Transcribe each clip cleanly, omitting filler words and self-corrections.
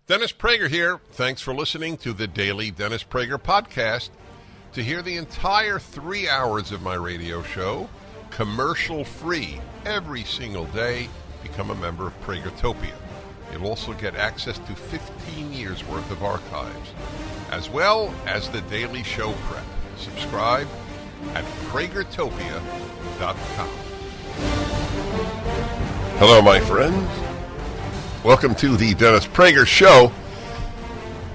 Dennis Prager here. Thanks for listening to the Daily Dennis Prager Podcast. To hear the entire 3 hours of my radio show, commercial-free, every single day, become a member of Pragertopia. You'll also get access to 15 years' worth of archives, as well as the daily show prep. Subscribe at pragertopia.com. Hello, my friends. Welcome to the Dennis Prager Show.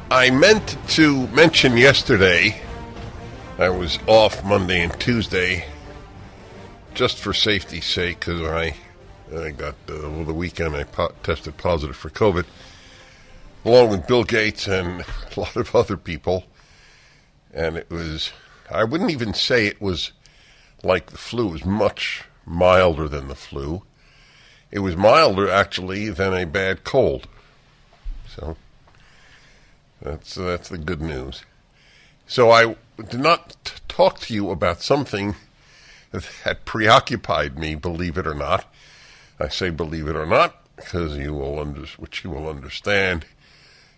I meant to mention yesterday, I was off Monday and Tuesday, just for safety's sake, because I got, over the weekend, I tested positive for COVID, along with Bill Gates and a lot of other people. And it was, I wouldn't even say it was like the flu. It was much milder than the flu. It was milder, actually, than a bad cold. So that's the good news. So I did not talk to you about something that had preoccupied me, believe it or not. I say believe it or not because which you will understand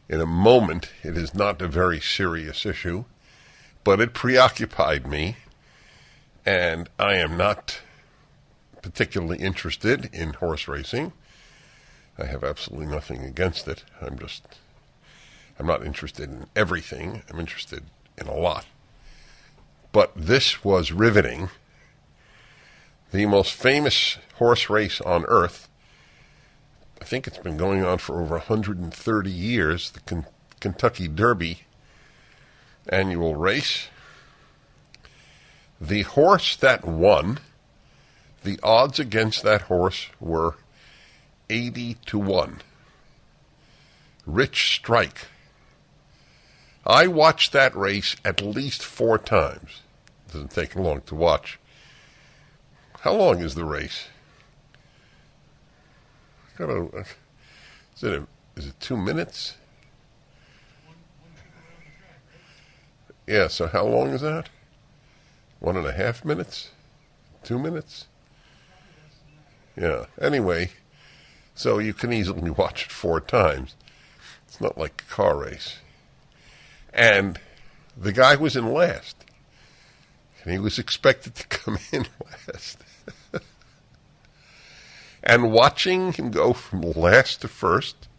in a moment. It is not a very serious issue, but it preoccupied me, and I am not particularly interested in horse racing. I have absolutely nothing against it. I'm not interested in everything. I'm interested in a lot. But this was riveting. The most famous horse race on earth, I think it's been going on for over 130 years, the Kentucky Derby annual race. The horse that won, the odds against that horse were 80-1. Rich Strike. I watched that race at least 4 times. It doesn't take long to watch. How long is the race? Is it 2 minutes? Yeah, so how long is that? 1.5 minutes? 2 minutes? Yeah, anyway, so you can easily watch it 4 times. It's not like a car race. And the guy was in last. And he was expected to come in last. And watching him go from last to first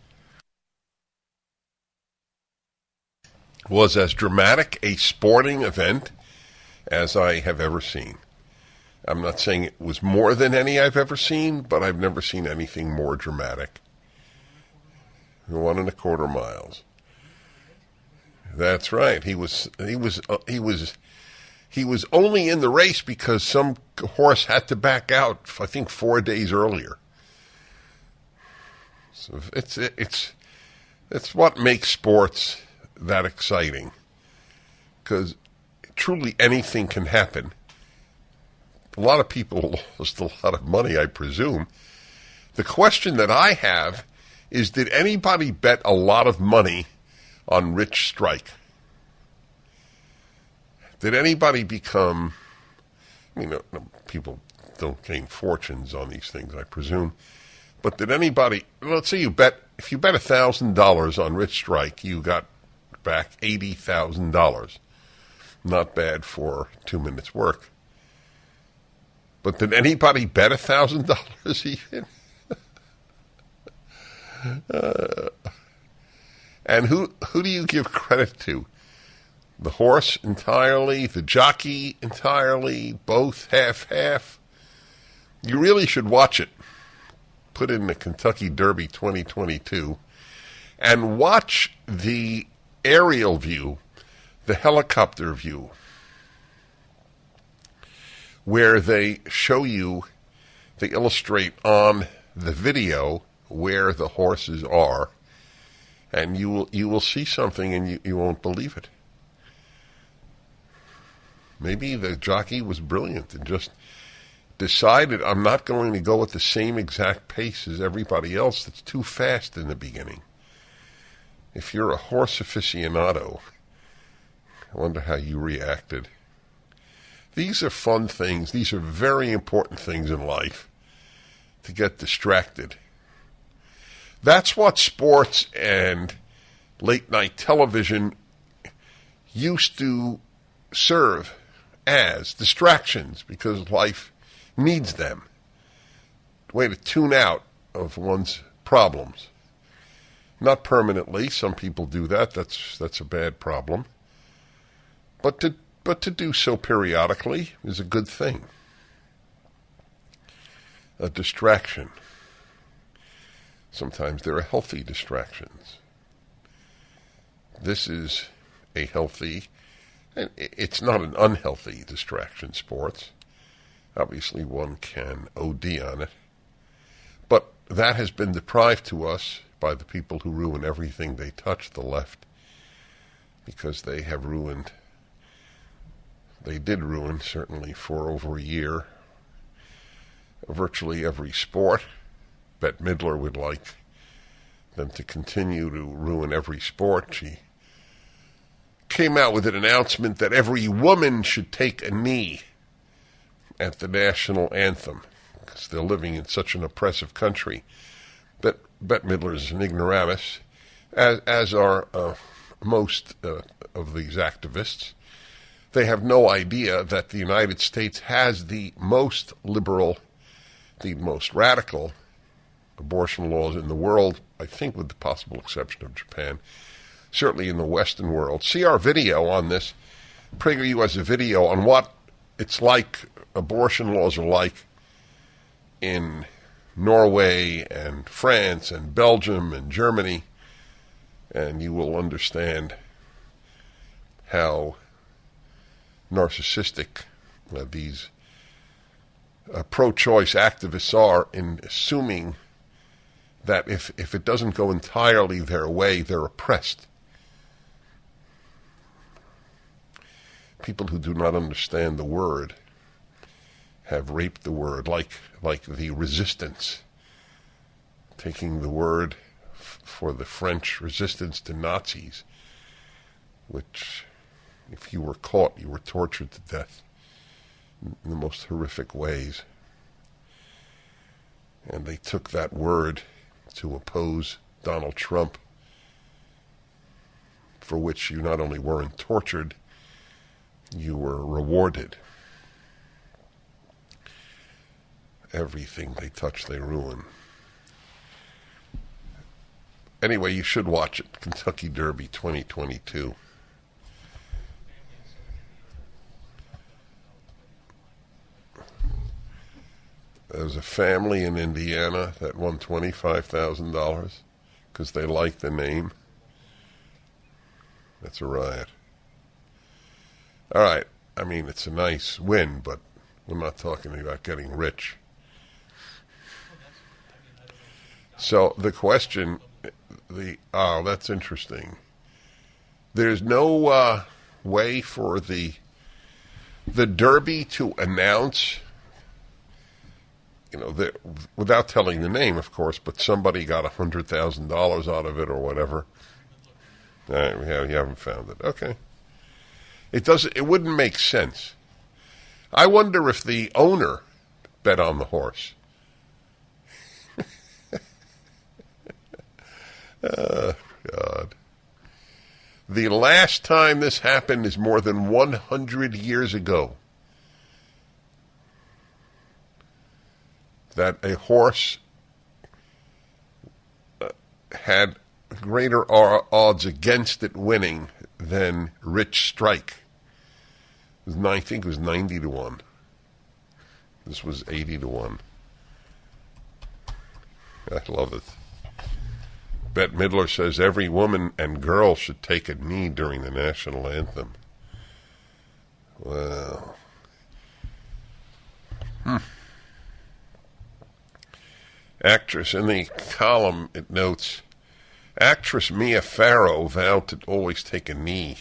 was as dramatic a sporting event as I have ever seen. I'm not saying it was more than any I've ever seen, but I've never seen anything more dramatic. 1.25 miles. That's right. He was only in the race because some horse had to back out, I think 4 days earlier. So it's what makes sports that exciting, because truly anything can happen. A lot of people lost a lot of money, I presume. The question that I have is, did anybody bet a lot of money on Rich Strike? Did anybody become, people don't gain fortunes on these things, I presume. But did anybody, let's say if you bet $1,000 on Rich Strike, you got back $80,000. Not bad for 2 minutes work. But did anybody bet $1,000 even? And who do you give credit to? The horse entirely, the jockey entirely, both half-half? You really should watch it. Put in the Kentucky Derby 2022 and watch the aerial view, the helicopter view, where they show you, they illustrate on the video where the horses are, and you will see something and you won't believe it. Maybe the jockey was brilliant and just decided, I'm not going to go at the same exact pace as everybody else. That's too fast in the beginning. If you're a horse aficionado, I wonder how you reacted. These are fun things. These are very important things in life, to get distracted. That's what sports and late-night television used to serve as distractions because life needs them. A way to tune out of one's problems. Not permanently. Some people do that. That's a bad problem. But to do so periodically is a good thing. A distraction. Sometimes there are healthy distractions. This is a healthy, and it's not an unhealthy distraction, sports. Obviously, one can OD on it. But that has been deprived to us by the people who ruin everything they touch, the left, because they have ruined, they did ruin, certainly for over a year, virtually every sport. Bette Midler would like them to continue to ruin every sport. She came out with an announcement that every woman should take a knee at the national anthem because they're living in such an oppressive country. But Bette Midler is an ignoramus, as are most of these activists. They have no idea that the United States has the most liberal, the most radical abortion laws in the world, I think with the possible exception of Japan, certainly in the Western world. See our video on this. PragerU has a video on what it's like, abortion laws are like in Norway and France and Belgium and Germany, and you will understand how narcissistic these pro-choice activists are in assuming that if it doesn't go entirely their way, they're oppressed. People who do not understand the word have raped the word, like the resistance, taking the word for the French resistance to Nazis, which, if you were caught, you were tortured to death in the most horrific ways. And they took that word to oppose Donald Trump, for which you not only weren't tortured, you were rewarded. Everything they touch, they ruin. Anyway, you should watch it. Kentucky Derby 2022. There was a family in Indiana that won $25,000 because they liked the name. That's a riot. All right. I mean, it's a nice win, but we're not talking about getting rich. So the question, that's interesting. There's no way for the Derby to announce, without telling the name, of course, but somebody got $100,000 out of it or whatever. All right, you haven't found it. Okay. It wouldn't make sense. I wonder if the owner bet on the horse. Oh, God. The last time this happened is more than 100 years ago. That a horse had greater odds against it winning than Rich Strike. I think it was 90 to 1. This was 80 to 1. I love it. Bette Midler says every woman and girl should take a knee during the national anthem. Well. Actress, in the column it notes, actress Mia Farrow vowed to always take a knee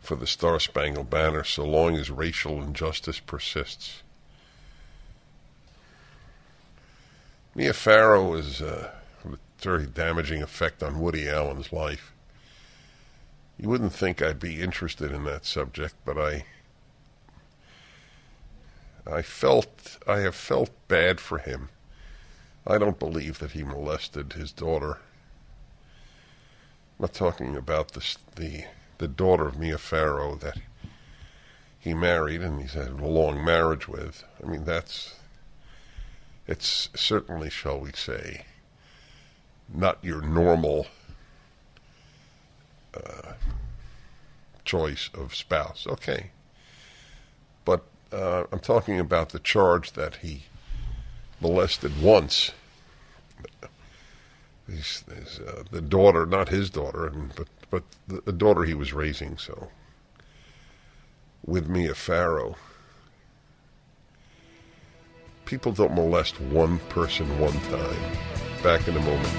for the Star-Spangled Banner so long as racial injustice persists. Mia Farrow is a very damaging effect on Woody Allen's life. You wouldn't think I'd be interested in that subject, but I have felt bad for him. I don't believe that he molested his daughter. I'm not talking about the daughter of Mia Farrow that he married and he's had a long marriage with. I mean, it's certainly, shall we say, not your normal choice of spouse. Okay. But I'm talking about the charge that he molested once the daughter, not his daughter, but the daughter he was raising, so, with Mia Farrow. People don't molest one person one time. Back in a moment.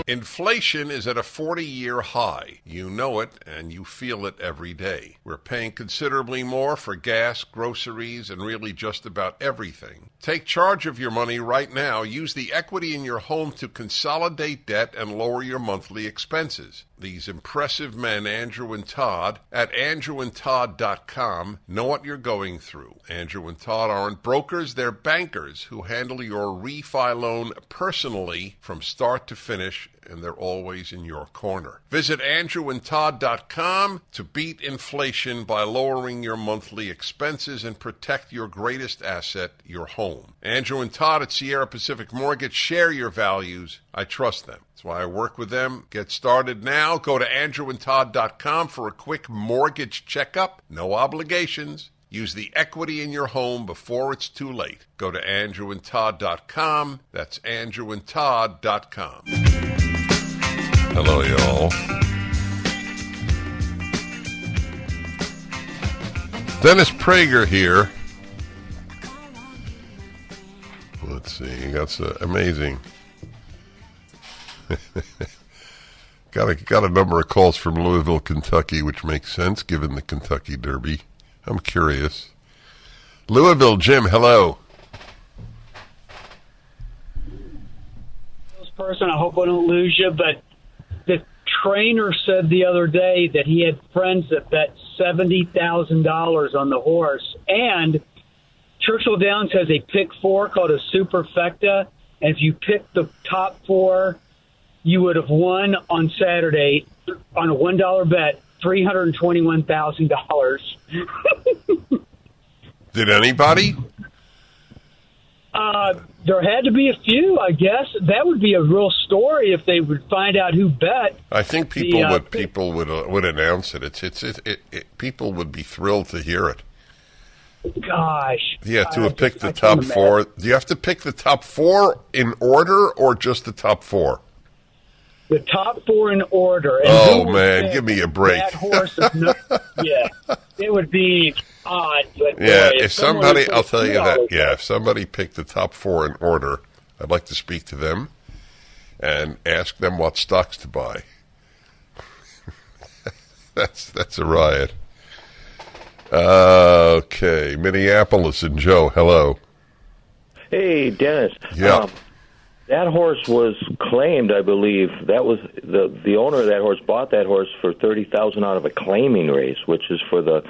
Inflation is at a 40-year high. You know it, and you feel it every day. We're paying considerably more for gas, groceries, and really just about everything. Take charge of your money right now. Use the equity in your home to consolidate debt and lower your monthly expenses. These impressive men, Andrew and Todd, at andrewandtodd.com, know what you're going through. Andrew and Todd aren't brokers, they're bankers who handle your refi loan personally from start to finish, and they're always in your corner. Visit andrewandtodd.com to beat inflation by lowering your monthly expenses and protect your greatest asset, your home. Andrew and Todd at Sierra Pacific Mortgage share your values. I trust them. That's why I work with them. Get started now. Go to andrewandtodd.com for a quick mortgage checkup. No obligations. Use the equity in your home before it's too late. Go to andrewandtodd.com. That's andrewandtodd.com. Hello, y'all. Dennis Prager here. Let's see. That's amazing. Got a number of calls from Louisville, Kentucky, which makes sense given the Kentucky Derby. I'm curious. Louisville, Jim, hello. This person, I hope I don't lose you, but the trainer said the other day that he had friends that bet $70,000 on the horse. And Churchill Downs has a pick four called a superfecta. And if you pick the top four, you would have won on Saturday on a $1 bet, $321,000. Did anybody? There had to be a few, I guess. That would be a real story if they would find out who bet. I think people would announce it. People would be thrilled to hear it. Gosh. Yeah, to have picked the top four. Do you have to pick the top four in order or just the top four? The top four in order. And oh, man, give me a break. That horse yeah, it would be odd. But yeah, boy, if somebody, I'll tell you that, yeah, if somebody picked the top four in order, I'd like to speak to them and ask them what stocks to buy. That's a riot. Okay, Minneapolis and Joe, hello. Hey, Dennis. Yeah. That horse was claimed, I believe. That was the owner of that horse bought that horse for $30,000 out of a claiming race, which is for the,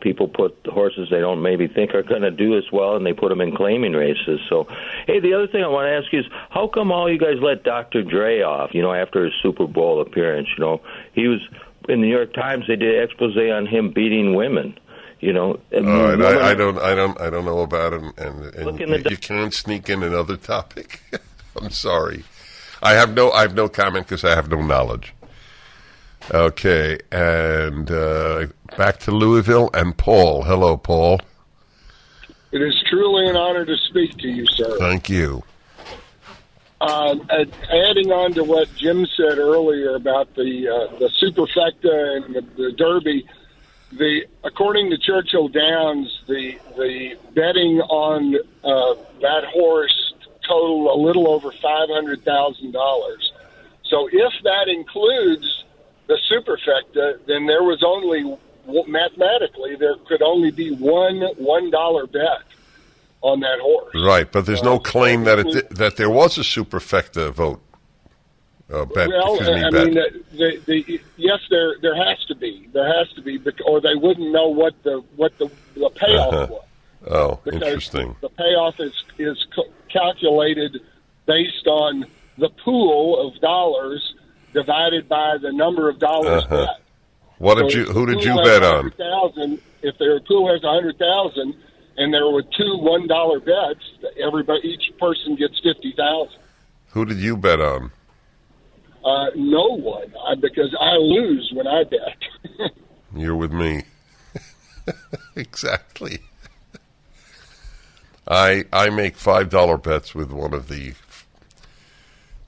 people put the horses they don't maybe think are going to do as well, and they put them in claiming races. So, hey, the other thing I want to ask you is, how come all you guys let Dr. Dre off? After his Super Bowl appearance, he was in the New York Times. They did an expose on him beating women. I don't know about it, and you can't sneak in another topic. I'm sorry, I have no comment because I have no knowledge. Okay, and back to Louisville and Paul. Hello, Paul. It is truly an honor to speak to you, sir. Thank you. Adding on to what Jim said earlier about the superfecta and the Derby. According to Churchill Downs, the betting on that horse total a little over $500,000. So if that includes the superfecta, then there was only mathematically there could only be $1 bet on that horse. Right, but there's no claim that there was a superfecta vote. Bet. Well, yes, there has to be. There has to be, or they wouldn't know what the payoff was. Oh, interesting. The payoff is calculated based on the pool of dollars divided by the number of dollars bet. Who did you bet on? If their pool has 100,000 and there were two $1 bets, each person gets 50,000. Who did you bet on? No one, because I lose when I bet. You're with me. Exactly. I make $5 bets with one of the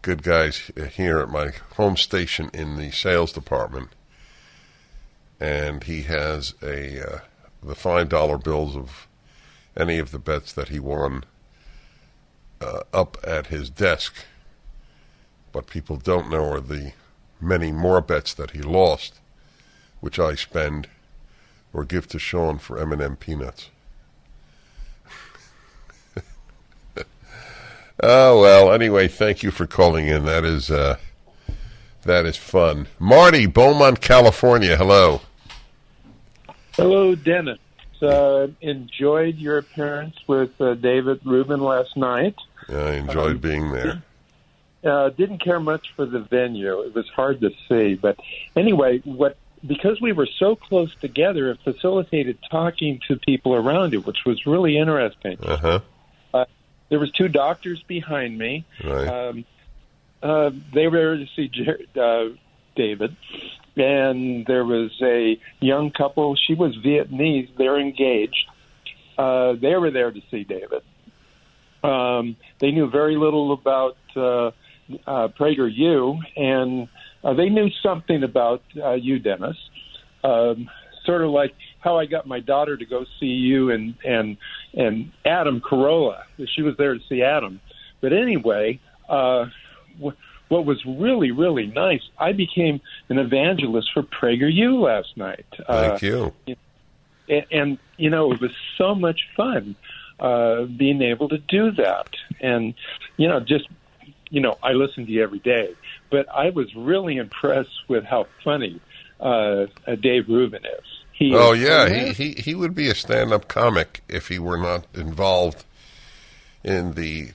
good guys here at my home station in the sales department, and he has the $5 bills of any of the bets that he won up at his desk. What people don't know are the many more bets that he lost, which I spend or give to Sean for M&M peanuts. Oh, well, anyway, thank you for calling in. That is fun. Marty, Beaumont, California, hello. Hello, Dennis. Enjoyed your appearance with David Rubin last night. I enjoyed being there. Didn't care much for the venue. It was hard to see. But anyway, because we were so close together, it facilitated talking to people around it, which was really interesting. Uh-huh. There was two doctors behind me. Right. They were there to see David. And there was a young couple. She was Vietnamese. They're engaged. They were there to see David. They knew very little about PragerU, and they knew something about you, Dennis. Sort of like how I got my daughter to go see you and Adam Carolla. She was there to see Adam. But anyway, what was really, really nice, I became an evangelist for PragerU last night. Thank you. And, it was so much fun being able to do that. And, I listen to you every day. But I was really impressed with how funny Dave Rubin is. He would be a stand-up comic if he were not involved in the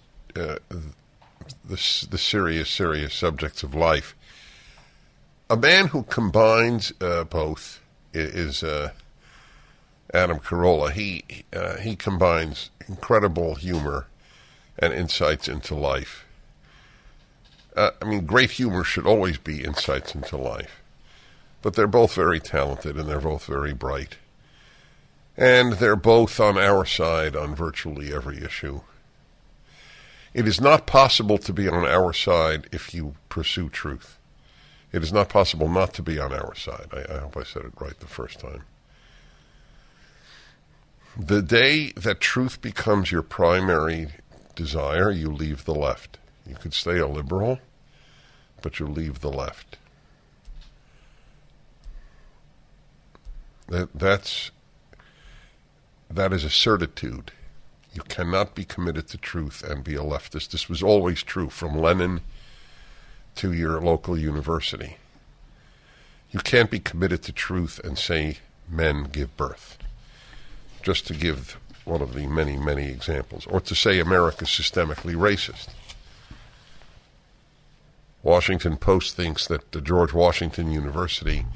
serious subjects of life. A man who combines both is Adam Carolla. He combines incredible humor and insights into life. Great humor should always be insights into life. But they're both very talented, and they're both very bright. And they're both on our side on virtually every issue. It is not possible to be on our side if you pursue truth. It is not possible not to be on our side. I hope I said it right the first time. The day that truth becomes your primary desire, you leave the left. You could stay a liberal, but you leave the left. That is a certitude. You cannot be committed to truth and be a leftist. This was always true, from Lenin to your local university. You can't be committed to truth and say men give birth. Just to give one of the many, many examples. Or to say America's systemically racist. Washington Post thinks that the George Washington University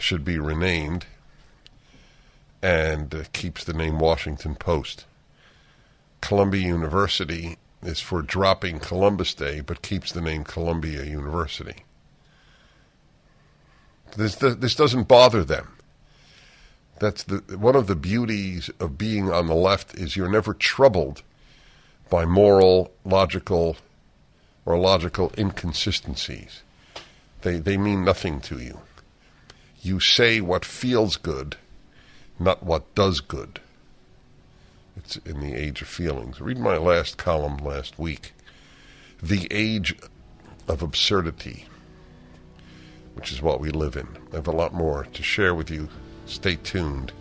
should be renamed, and keeps the name Washington Post. Columbia University is for dropping Columbus Day, but keeps the name Columbia University. This doesn't bother them. That's one of the beauties of being on the left is you're never troubled by moral, logical inconsistencies. They mean nothing to you. You say what feels good, not what does good. It's in the age of feelings. Read my last column last week, The Age of Absurdity, which is what we live in. I have a lot more to share with you. Stay tuned.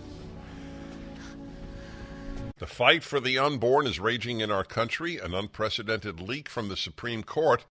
The fight for the unborn is raging in our country. An unprecedented leak from the Supreme Court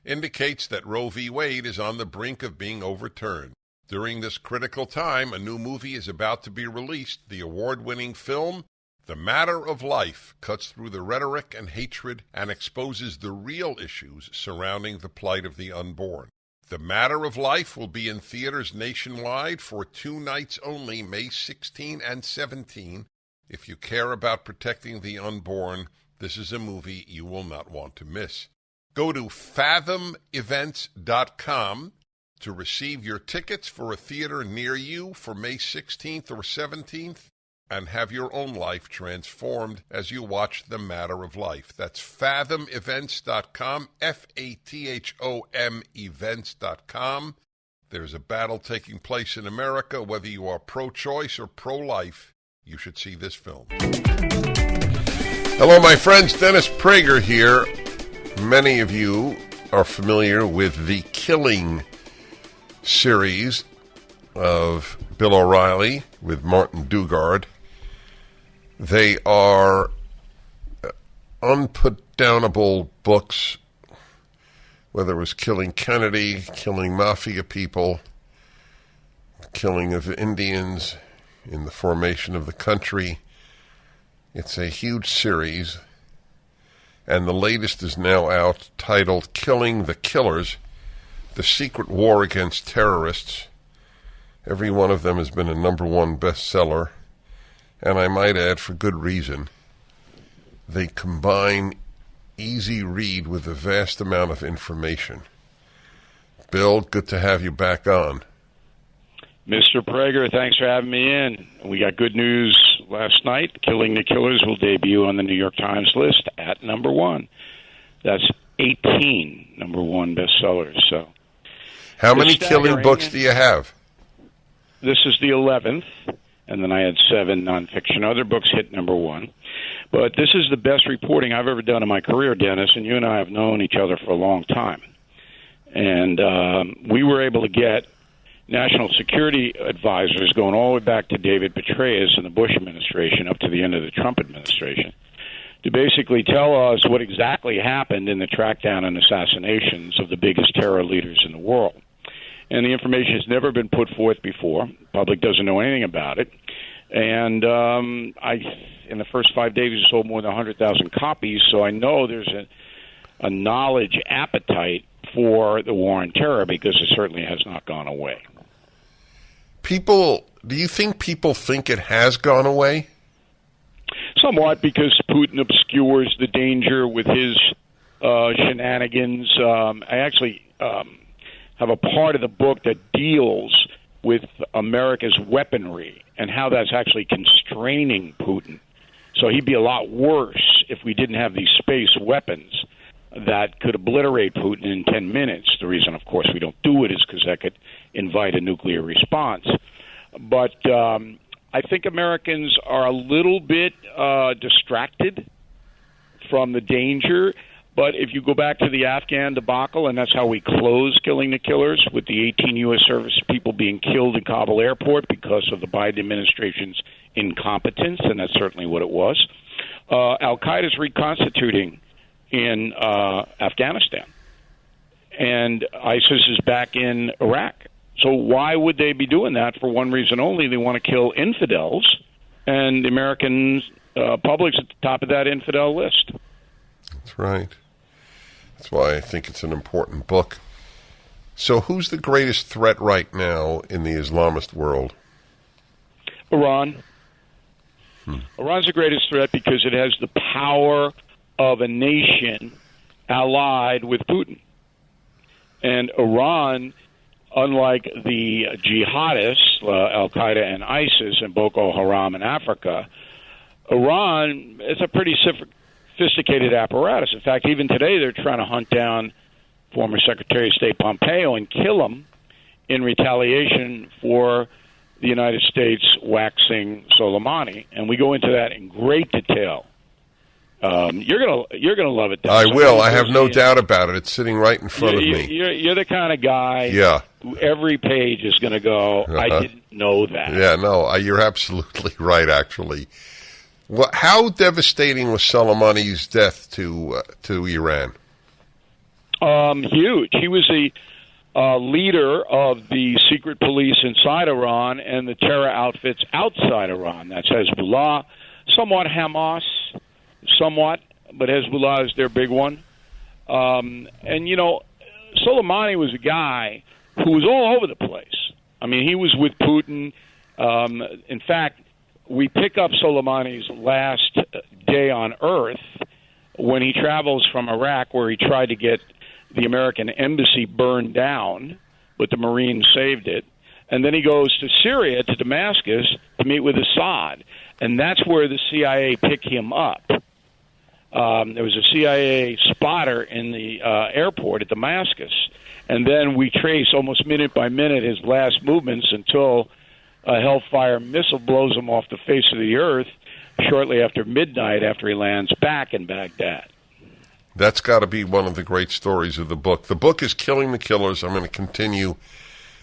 indicates that Roe v. Wade is on the brink of being overturned. During this critical time, a new movie is about to be released, the award-winning film, The Matter of Life cuts through the rhetoric and hatred and exposes the real issues surrounding the plight of the unborn. The Matter of Life will be in theaters nationwide for 2 nights only, May 16 and 17. If you care about protecting the unborn, this is a movie you will not want to miss. Go to fathomevents.com to receive your tickets for a theater near you for May 16th or 17th and have your own life transformed as you watch The Matter of Life. That's fathomevents.com, Fathom events.com. There's a battle taking place in America. Whether you are pro-choice or pro-life, you should see this film. Hello, my friends. Dennis Prager here. Many of you are familiar with the Killing series of Bill O'Reilly with Martin Dugard. They are unputdownable books, whether it was killing Kennedy, killing mafia people, killing of Indians in the formation of the country. It's a huge series, and the latest is now out, titled Killing the Killers, The Secret War Against Terrorists. Every one of them has been a #1 bestseller, and I might add, for good reason. They combine easy read with a vast amount of information. Bill, good to have you back on. Mr. Prager, thanks for having me in. We got good news last night. Killing the Killers will debut on the New York Times list at #1. That's 18 #1 bestsellers. So, how many killing books do you have? This is the 11th, and then I had 7 nonfiction. Other books hit #1. But this is the best reporting I've ever done in my career, Dennis, and you and I have known each other for a long time. And we were able to get national security advisors going all the way back to David Petraeus in the Bush administration up to the end of the Trump administration to basically tell us what exactly happened in the trackdown and assassinations of the biggest terror leaders in the world. And the information has never been put forth before. The public doesn't know anything about it. And in the first 5 days, we sold more than 100,000 copies, so I know there's a knowledge appetite for the war on terror because it certainly has not gone away. Do you think people think it has gone away? Somewhat, because Putin obscures the danger with his shenanigans. I actually have a part of the book that deals with America's weaponry and how that's actually constraining Putin. So he'd be a lot worse if we didn't have these space weapons that could obliterate Putin in 10 minutes. The reason, of course, we don't do it is because that could invite a nuclear response. But I think Americans are a little bit distracted from the danger. But if you go back to the Afghan debacle, and that's how we close Killing the Killers, with the 18 U.S. service people being killed in Kabul airport because of the Biden administration's incompetence, and that's certainly what it was, Al-Qaeda's reconstituting in Afghanistan, and ISIS is back in Iraq. So why would they be doing that? For one reason only: they want to kill infidels, and the American public's at the top of that infidel list. That's right. That's why I think it's an important book. So who's the greatest threat right now in the Islamist world? Iran. Iran's the greatest threat because it has the power of a nation allied with Putin. And Iran, unlike the jihadists, Al-Qaeda and ISIS and Boko Haram in Africa, Iran is a pretty sophisticated apparatus. In fact, even today they're trying to hunt down former Secretary of State Pompeo and kill him in retaliation for the United States waxing Soleimani. And we go into that in great detail. You're gonna love it, Dennis. I will. I have no doubt about it. It's sitting right in front of me. You're the kind of guy who every page is going to go, I didn't know that. Yeah, no, you're absolutely right, actually. Well, how devastating was Soleimani's death to Iran? Huge. He was a leader of the secret police inside Iran and the terror outfits outside Iran. That's Hezbollah, somewhat Hamas, somewhat, but Hezbollah is their big one. And, Soleimani was a guy who was all over the place. I mean, he was with Putin. In fact, we pick up Soleimani's last day on Earth when he travels from Iraq, where he tried to get the American embassy burned down, but the Marines saved it. And then he goes to Syria, to Damascus, to meet with Assad. And that's where the CIA picked him up. There was a CIA spotter in the airport at Damascus. And then we trace almost minute by minute his last movements until a Hellfire missile blows him off the face of the earth shortly after midnight, after he lands back in Baghdad. That's got to be one of the great stories of the book. The book is Killing the Killers. I'm going to continue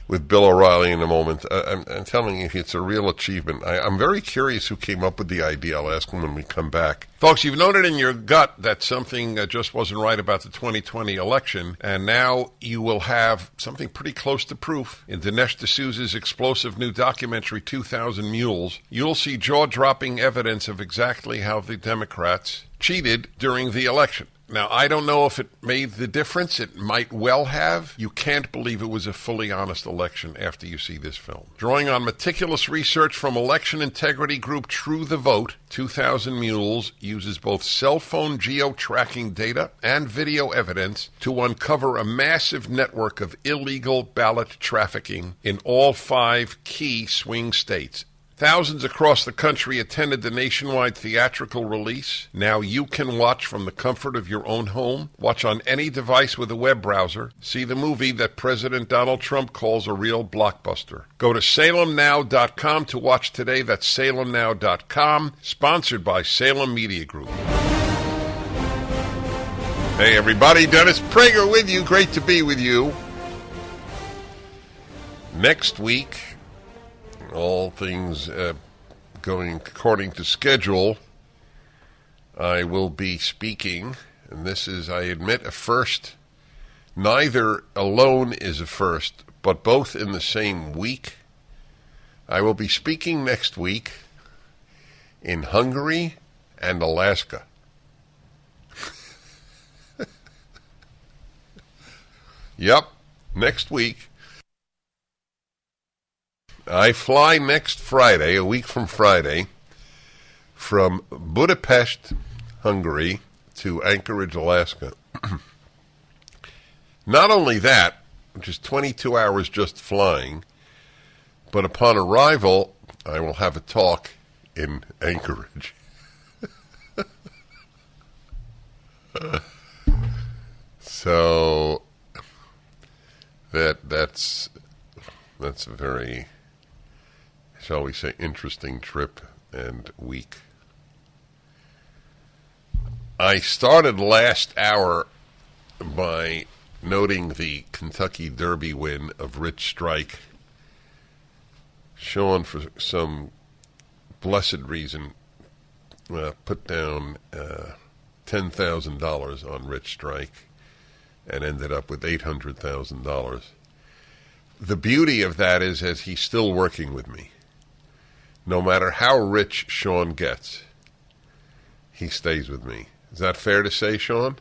with Bill O'Reilly in a moment. I'm telling you, it's a real achievement. I'm very curious who came up with the idea. I'll ask him when we come back. Folks, you've known it in your gut that something just wasn't right about the 2020 election, and now you will have something pretty close to proof. In Dinesh D'Souza's explosive new documentary, 2,000 Mules, you'll see jaw-dropping evidence of exactly how the Democrats cheated during the election. Now, I don't know if it made the difference. It might well have. You can't believe it was a fully honest election after you see this film. Drawing on meticulous research from election integrity group True the Vote, 2,000 Mules uses both cell phone geo-tracking data and video evidence to uncover a massive network of illegal ballot trafficking in all 5 key swing states. Thousands across the country attended the nationwide theatrical release. Now you can watch from the comfort of your own home, watch on any device with a web browser, see the movie that President Donald Trump calls a real blockbuster. Go to salemnow.com to watch today. That's salemnow.com, sponsored by Salem Media Group. Hey everybody, Dennis Prager with you. Great to be with you. Next week, all things going according to schedule, I will be speaking, and this is, I admit, a first. Neither alone is a first, but both in the same week. I will be speaking next week in Hungary and Alaska. Yep, next week. I fly next Friday, a week from Friday, from Budapest, Hungary, to Anchorage, Alaska. Not only that, which is 22 hours just flying, but upon arrival, I will have a talk in Anchorage. So that's a very, shall we say, interesting trip and week. I started last hour by noting the Kentucky Derby win of Rich Strike. Sean, for some blessed reason, put down $10,000 on Rich Strike and ended up with $800,000. The beauty of that is, as he's still working with me, no matter how rich Sean gets, he stays with me. Is that fair to say, Sean?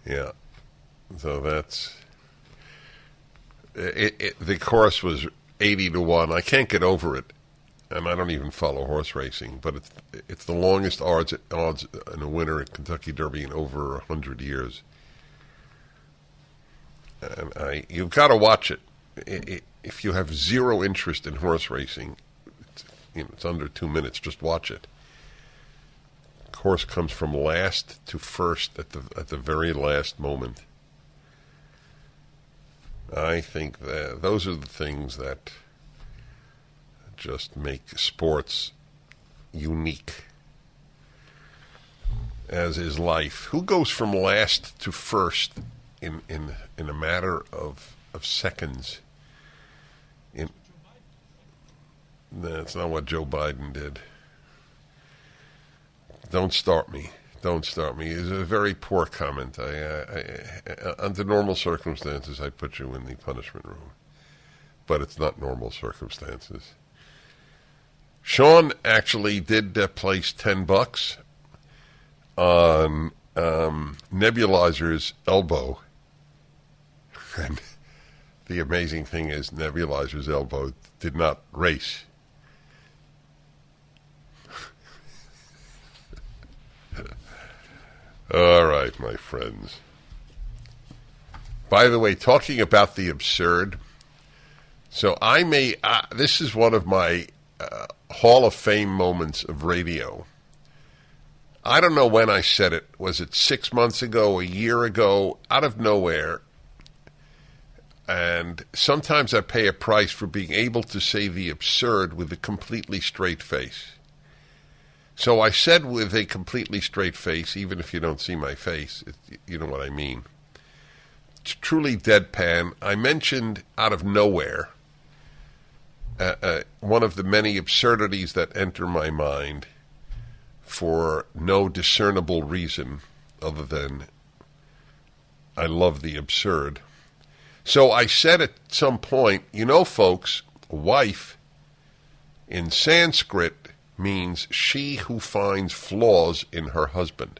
Yeah. So that's... the course was 80-1. I can't get over it, and I don't even follow horse racing, but it's the longest odds in a winner at Kentucky Derby in over 100 years. And you've got to watch it. If you have zero interest in horse racing, it's under 2 minutes. Just watch it. Horse comes from last to first at the very last moment. I think that those are the things that just make sports unique, as is life. Who goes from last to first in a matter of seconds? That's not what Joe Biden did. Don't start me. Don't start me. It's a very poor comment. Under normal circumstances, I'd put you in the punishment room. But it's not normal circumstances. Sean actually did place $10 on Nebulizer's elbow. And the amazing thing is Nebulizer's elbow did not race. All right, my friends. By the way, talking about the absurd, so this is one of my Hall of Fame moments of radio. I don't know when I said it. Was it 6 months ago, a year ago, out of nowhere? And sometimes I pay a price for being able to say the absurd with a completely straight face. So I said with a completely straight face, even if you don't see my face, you know what I mean. It's truly deadpan. I mentioned out of nowhere one of the many absurdities that enter my mind for no discernible reason other than I love the absurd. So I said at some point, you know, folks, wife in Sanskrit means she who finds flaws in her husband.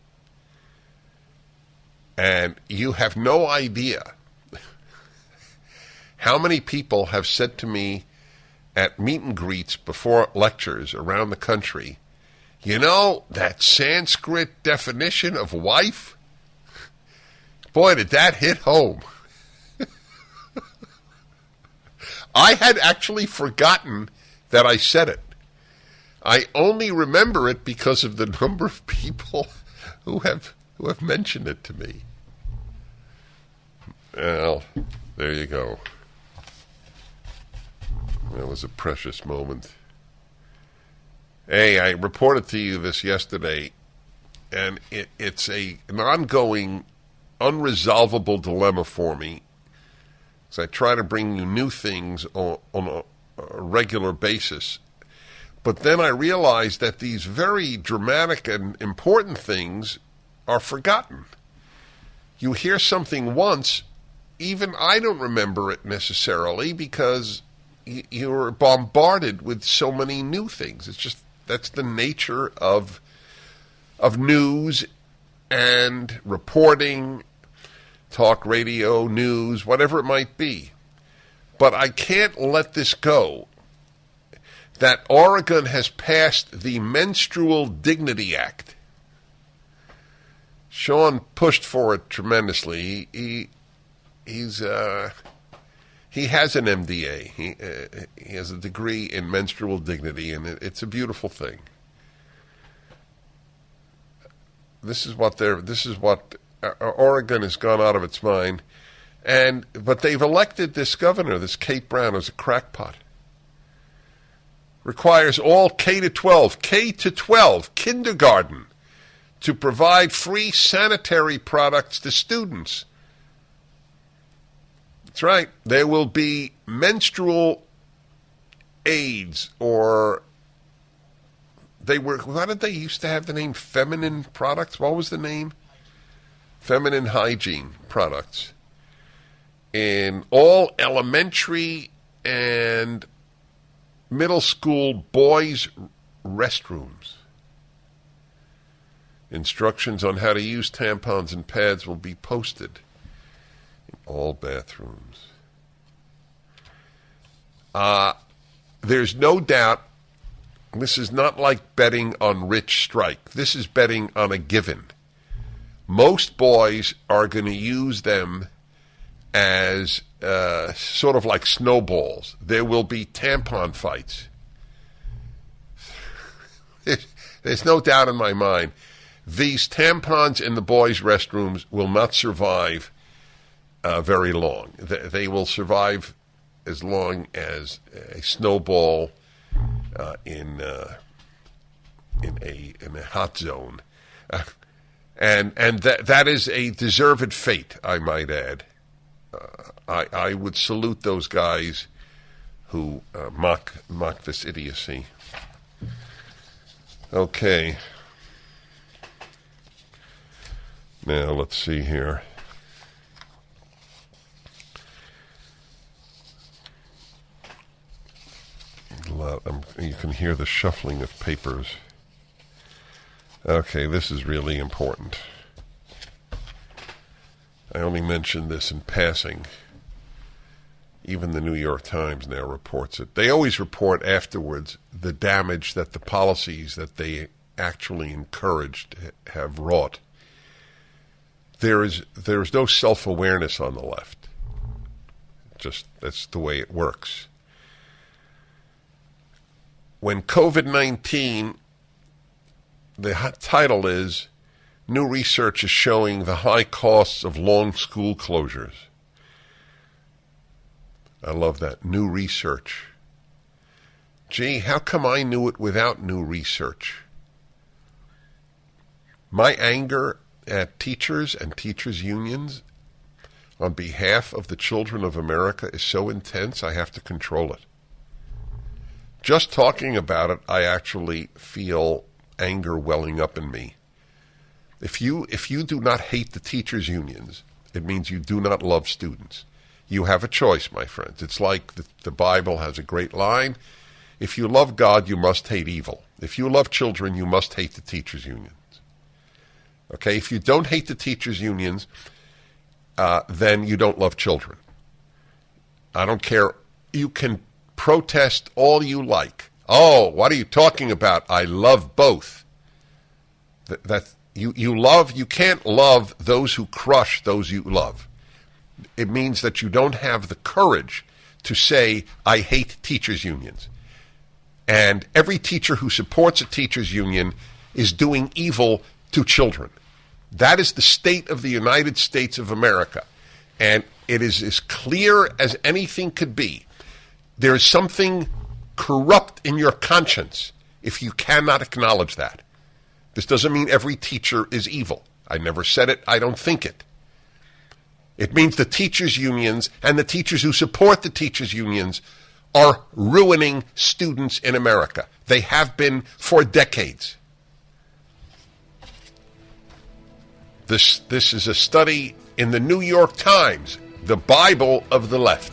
And you have no idea how many people have said to me at meet and greets before lectures around the country, you know, that Sanskrit definition of wife, boy, did that hit home. I had actually forgotten that I said it. I only remember it because of the number of people who have mentioned it to me. Well, there you go. That was a precious moment. Hey, I reported to you this yesterday, and it's an ongoing, unresolvable dilemma for me. So I try to bring you new things on a regular basis. But then I realized that these very dramatic and important things are forgotten. You hear something once, even I don't remember it necessarily because you're bombarded with so many new things. It's just, that's the nature of news and reporting, talk radio, news, whatever it might be. But I can't let this go. That Oregon has passed the Menstrual Dignity Act. Sean pushed for it tremendously. He has an MDA. He has a degree in menstrual dignity, and it's a beautiful thing. This is what Oregon has gone out of its mind, but they've elected this governor, this Kate Brown, as a crackpot. Requires all K-12 kindergarten to provide free sanitary products to students. That's right. There will be menstrual aids, or why did they used to have the name feminine products? What was the name? Feminine hygiene products in all elementary and middle school boys' restrooms. Instructions on how to use tampons and pads will be posted in all bathrooms. There's no doubt this is not like betting on rich strike. This is betting on a given. Most boys are going to use them as sort of like snowballs. There will be tampon fights. There's no doubt in my mind. These tampons in the boys' restrooms will not survive very long. They will survive as long as a snowball in a hot zone, and that is a deserved fate, I might add. I would salute those guys who mock this idiocy. Okay. Now, let's see here. You can hear the shuffling of papers. Okay, this is really important. I only mentioned this in passing. Even the New York Times now reports it. They always report afterwards the damage that the policies that they actually encouraged have wrought. There is no self-awareness on the left. Just that's the way it works. When COVID-19, the title is, New Research is Showing the High Costs of Long School Closures. I love that. New research. Gee, how come I knew it without new research? My anger at teachers and teachers' unions on behalf of the children of America is so intense I have to control it. Just talking about it, I actually feel anger welling up in me. If you do not hate the teachers' unions, it means you do not love students. You have a choice, my friends. It's like the Bible has a great line. If you love God, you must hate evil. If you love children, you must hate the teachers' unions. Okay, if you don't hate the teachers' unions, then you don't love children. I don't care. You can protest all you like. Oh, what are you talking about? I love both. You can't love those who crush those you love. It means that you don't have the courage to say, I hate teachers' unions. And every teacher who supports a teachers' union is doing evil to children. That is the state of the United States of America. And it is as clear as anything could be. There is something corrupt in your conscience if you cannot acknowledge that. This doesn't mean every teacher is evil. I never said it. I don't think it. It means the teachers' unions and the teachers who support the teachers' unions are ruining students in America. They have been for decades. This is a study in the New York Times, the Bible of the left.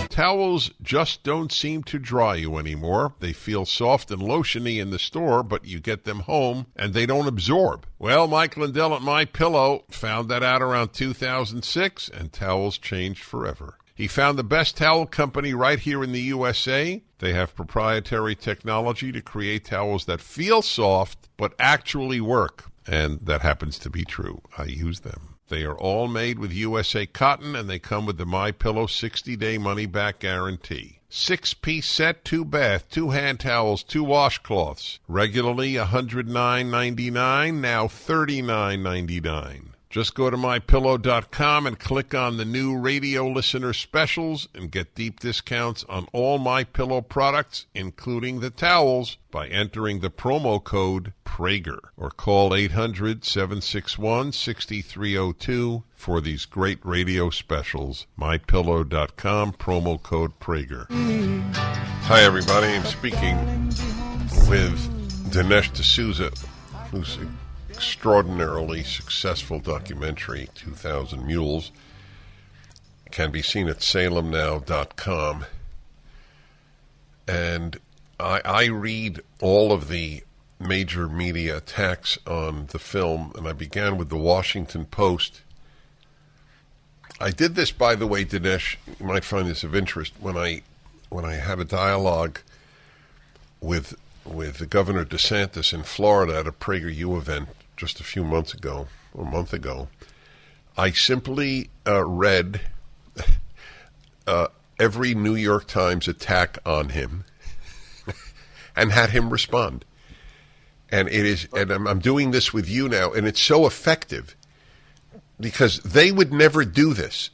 Towels just don't seem to dry you anymore. They feel soft and lotiony in the store, but you get them home and they don't absorb. Well, Mike Lindell at MyPillow found that out around 2006, and towels changed forever. He found the best towel company right here in the USA. They have proprietary technology to create towels that feel soft but actually work, and that happens to be true. I use them. They are all made with USA cotton, and they come with the MyPillow 60-day money-back guarantee. 6-piece set, 2 bath, 2 hand towels, 2 washcloths. Regularly $109.99, now $39.99. Just go to MyPillow.com and click on the new radio listener specials and get deep discounts on all MyPillow products, including the towels, by entering the promo code Prager, or call 800-761-6302 for these great radio specials. MyPillow.com, promo code Prager. Hi, everybody. I'm speaking with Dinesh D'Souza, who's extraordinarily successful documentary, 2000 Mules, can be seen at salemnow.com. And I read all of the major media attacks on the film, and I began with the Washington Post. I did this, by the way, Dinesh, you might find this of interest, when I had a dialogue with the Governor DeSantis in Florida at a PragerU event just a few months ago, a month ago. I simply read every New York Times attack on him and had him respond. And I'm doing this with you now, and it's so effective because they would never do this.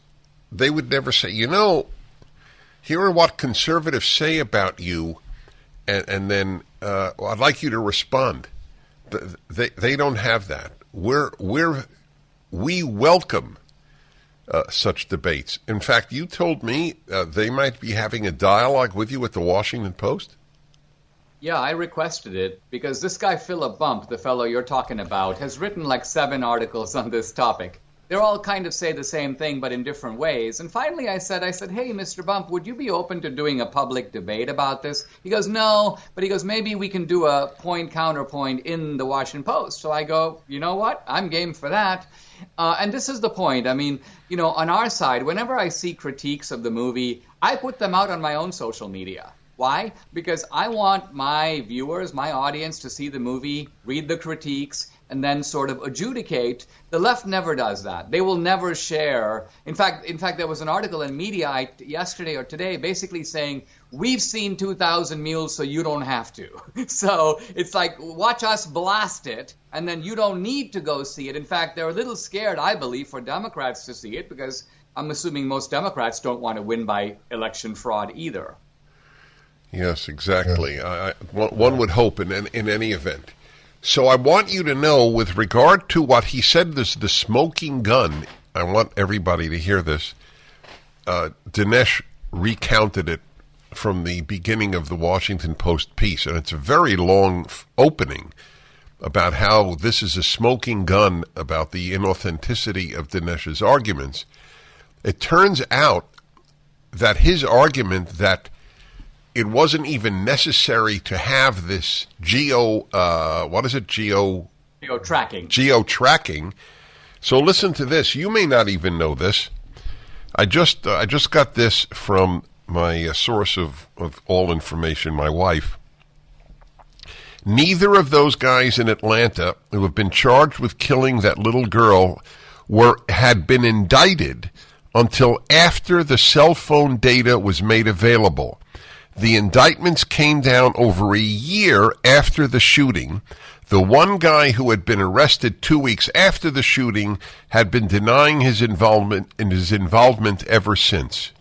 They would never say, here are what conservatives say about you, and then I'd like you to respond. They don't have that. We welcome such debates. In fact, you told me they might be having a dialogue with you at the Washington Post? Yeah, I requested it because this guy Philip Bump, the fellow you're talking about, has written like 7 articles on this topic. they're all kind of say the same thing, but in different ways. And finally I said, hey, Mr. Bump, would you be open to doing a public debate about this? He goes, no, but he goes, maybe we can do a point-counterpoint in the Washington Post. So I go, you know what? I'm game for that. And this is the point. I mean, on our side, whenever I see critiques of the movie, I put them out on my own social media. Why? Because I want my viewers, my audience, to see the movie, read the critiques, and then sort of adjudicate. The left never does that. They will never share. In fact, there was an article in Mediaite yesterday or today basically saying, we've seen 2,000 Mules, so you don't have to. So it's like, watch us blast it, and then you don't need to go see it. In fact, they're a little scared, I believe, for Democrats to see it, because I'm assuming most Democrats don't want to win by election fraud either. Yes, exactly. One would hope in any event. So I want you to know, with regard to what he said, the smoking gun, I want everybody to hear this. Dinesh recounted it from the beginning of the Washington Post piece, and it's a very long opening about how this is a smoking gun about the inauthenticity of Dinesh's arguments. It turns out that his argument that it wasn't even necessary to have this geo-tracking. So listen to this. You may not even know this. I just got this from my source of all information, my wife. Neither of those guys in Atlanta who have been charged with killing that little girl had been indicted until after the cell phone data was made available. The indictments came down over a year after the shooting. The one guy who had been arrested 2 weeks after the shooting had been denying his involvement ever since.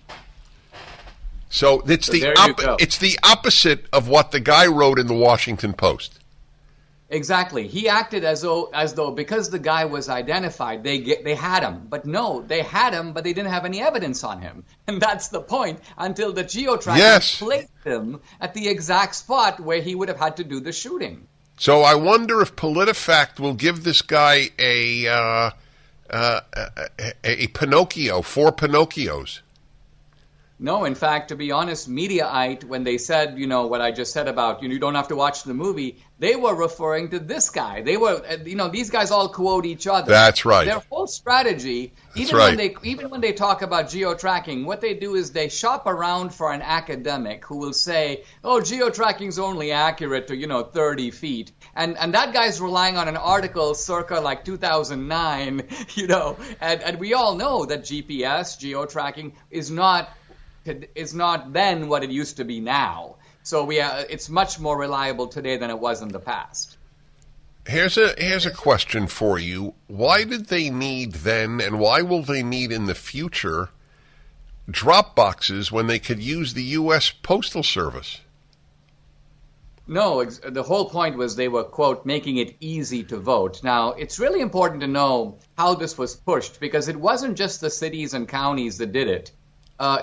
So it's the opposite of what the guy wrote in the Washington Post. Exactly. He acted as though because the guy was identified, they had him. But no, they had him, but they didn't have any evidence on him. And that's the point, until the geo-tracking placed him at the exact spot where he would have had to do the shooting. So I wonder if PolitiFact will give this guy a Pinocchio, 4 Pinocchios. No, in fact, to be honest, Mediaite, when they said, what I just said about, you don't have to watch the movie, they were referring to this guy. They were, these guys all quote each other. That's right. Their whole strategy, even when they talk about geo-tracking, what they do is they shop around for an academic who will say, oh, geo-tracking's only accurate to, 30 feet. And that guy's relying on an article circa like 2009, and we all know that GPS, geo-tracking, is not then what it used to be now. So it's much more reliable today than it was in the past. Here's a question for you. Why did they need then, and why will they need in the future, drop boxes when they could use the U.S. Postal Service? No, the whole point was they were, quote, making it easy to vote. Now, it's really important to know how this was pushed, because it wasn't just the cities and counties that did it.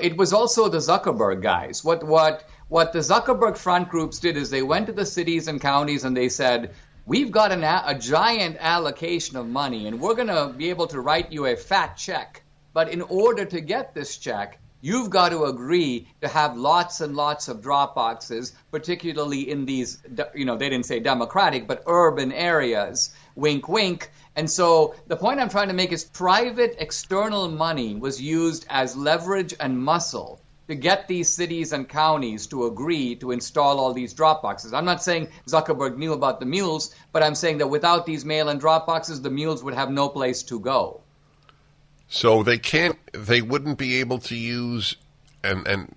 It was also the Zuckerberg guys. What the Zuckerberg front groups did is they went to the cities and counties and they said, we've got a giant allocation of money and we're going to be able to write you a fat check. But in order to get this check, you've got to agree to have lots and lots of drop boxes, particularly in these, they didn't say democratic, but urban areas. Wink, wink. And so the point I'm trying to make is private external money was used as leverage and muscle to get these cities and counties to agree to install all these drop boxes. I'm not saying Zuckerberg knew about the mules, but I'm saying that without these mail-in drop boxes, the mules would have no place to go. So they wouldn't be able to use, and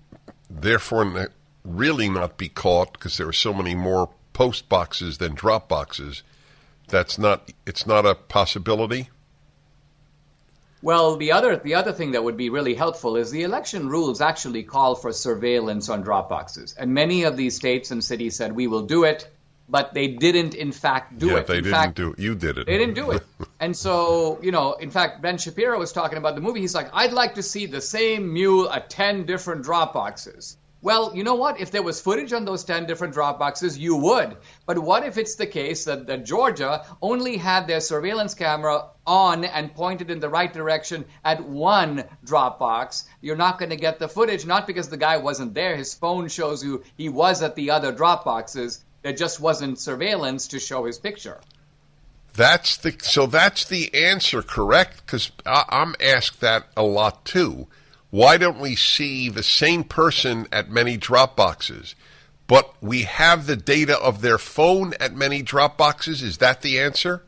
therefore really not be caught, because there are so many more post boxes than drop boxes. It's not a possibility? Well, the other thing that would be really helpful is the election rules actually call for surveillance on drop boxes. And many of these states and cities said, we will do it, but they didn't, in fact, do it. Yeah, they didn't do it. You did it. They didn't do it. And so, in fact, Ben Shapiro was talking about the movie. He's like, I'd like to see the same mule at 10 different drop boxes. Well, you know what? If there was footage on those 10 different drop boxes, you would. But what if it's the case that Georgia only had their surveillance camera on and pointed in the right direction at one drop box? You're not going to get the footage, not because the guy wasn't there. His phone shows you he was at the other drop boxes. There just wasn't surveillance to show his picture. That's the answer, correct? Because I'm asked that a lot too. Why don't we see the same person at many drop boxes, but we have the data of their phone at many drop boxes? Is that the answer?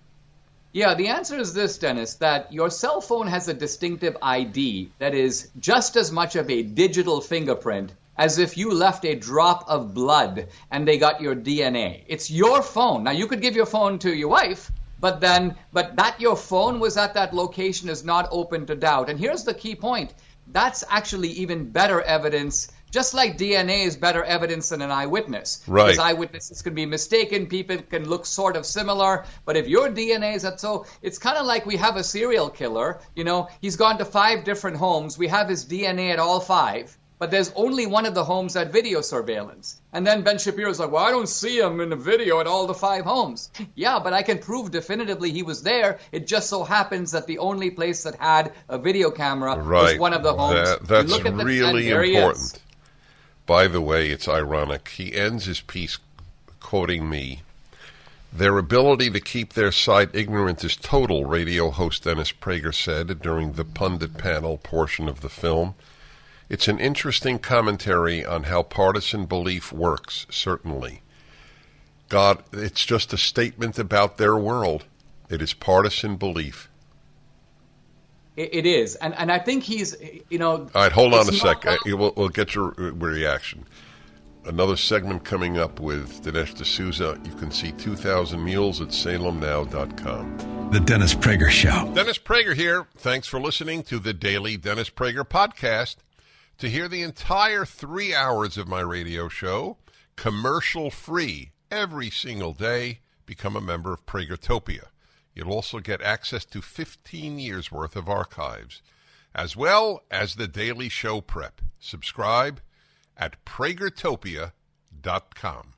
Yeah, the answer is this, Dennis, that your cell phone has a distinctive ID that is just as much of a digital fingerprint as if you left a drop of blood and they got your DNA. It's your phone. Now, you could give your phone to your wife, but that your phone was at that location is not open to doubt. And here's the key point. That's actually even better evidence, just like DNA is better evidence than an eyewitness. Right. Because eyewitnesses can be mistaken, people can look sort of similar, but if your DNA is that, so it's kind of like we have a serial killer, he's gone to 5 different homes, we have his DNA at all 5, but there's only one of the homes that video surveillance. And then Ben Shapiro's like, well, I don't see him in the video at all the 5 homes. Yeah, but I can prove definitively he was there. It just so happens that the only place that had a video camera was one of the homes. That's really important. By the way, it's ironic. He ends his piece quoting me. Their ability to keep their side ignorant is total, radio host Dennis Prager said during the pundit panel portion of the film. It's an interesting commentary on how partisan belief works, certainly. God, it's just a statement about their world. It is partisan belief. It is. And I think he's, All right, hold on a sec. We'll get your reaction. Another segment coming up with Dinesh D'Souza. You can see 2000 Mules at salemnow.com. The Dennis Prager Show. Dennis Prager here. Thanks for listening to the Daily Dennis Prager Podcast. To hear the entire 3 hours of my radio show, commercial-free, every single day, become a member of Pragertopia. You'll also get access to 15 years' worth of archives, as well as the daily show prep. Subscribe at Pragertopia.com.